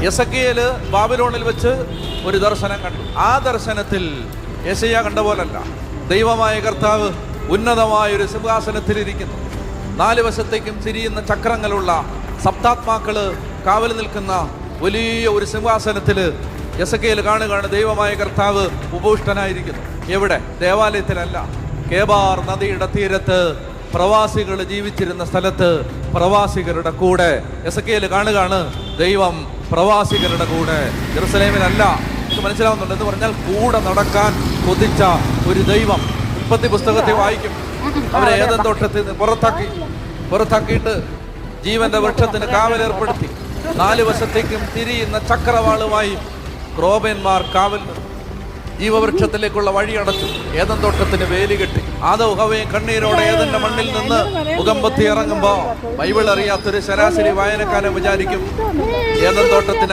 എസെക്കിയേല് ബാബിലോണിൽ വെച്ച് ഒരു ദർശനം കണ്ടു. ആ ദർശനത്തിൽ യെശയ്യാ കണ്ട പോലല്ല. ദൈവമായ കർത്താവ് ഉന്നതമായൊരു സിംഹാസനത്തിലിരിക്കുന്നു. 4 വശത്തേക്കും തിരിയുന്ന ചക്രങ്ങളുള്ള സപ്താത്മാക്കള് കാവൽ നിൽക്കുന്ന വലിയ ഒരു സിംഹാസനത്തില് എസെക്കിയേൽ കാണുകയാണ് ദൈവമായ കർത്താവ് ഉപവിഷ്ടനായിരിക്കുന്നു. എവിടെ? ദേവാലയത്തിലല്ല, കേബാർ നദിയുടെ തീരത്ത് പ്രവാസികൾ ജീവിച്ചിരുന്ന സ്ഥലത്ത് പ്രവാസികളുടെ കൂടെ എസെക്കിയേൽ കാണുകയാണ് ദൈവം പ്രവാസികളുടെ കൂടെ. ജെറുസലേമിലല്ല. മനസ്സിലാവുന്നുണ്ട് എന്ന് പറഞ്ഞാൽ കൂടെ നടക്കാൻ കൊതിച്ച ഒരു ദൈവം. ഉൽപ്പത്തി പുസ്തകത്തെ വായിക്കും. അവരെ ഏദൻ തോട്ടത്തിൽ നിന്ന് പുറത്താക്കിയിട്ട് ജീവന്റെ വൃക്ഷത്തിന് കാവലേർപ്പെടുത്തി. 4 വശത്തേക്കും തിരിയുന്ന ചക്രവാളുമായി ക്രോബന്മാർ കാവൽ ജീവവൃക്ഷത്തിലേക്കുള്ള വഴി അടച്ചു. ഏദൻ തോട്ടത്തിന് വേലി കെട്ടി. ആദവും ഹവ്വയും കണ്ണീരോടെ ഏദന്റെ മണ്ണിൽ നിന്ന് മുഖംപൊത്തി ഇറങ്ങുമ്പോ ബൈബിൾ അറിയാത്തൊരു ശരാശരി വായനക്കാരൻ വിചാരിക്കും ഏദൻ തോട്ടത്തിന്